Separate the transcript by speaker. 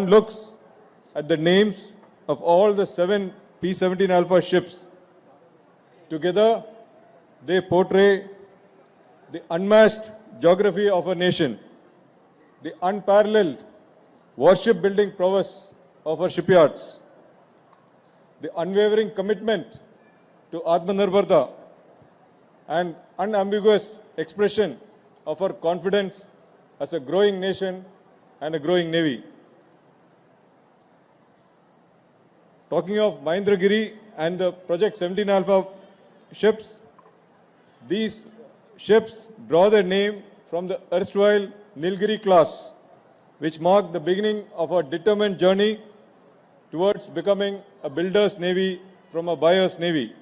Speaker 1: looks at the names of all the 7 P-17 Alpha ships, together they portray the unmatched geography of a nation, the unparalleled warship building prowess of our shipyards, the unwavering commitment to Atmanirbharta and unambiguous expression of our confidence as a growing nation and a growing navy. Talking of Mahendragiri and the Project 17 Alpha ships, these ships draw their name from the erstwhile Nilgiri class, which marked the beginning of our determined journey towards becoming a builder's navy from a buyer's navy.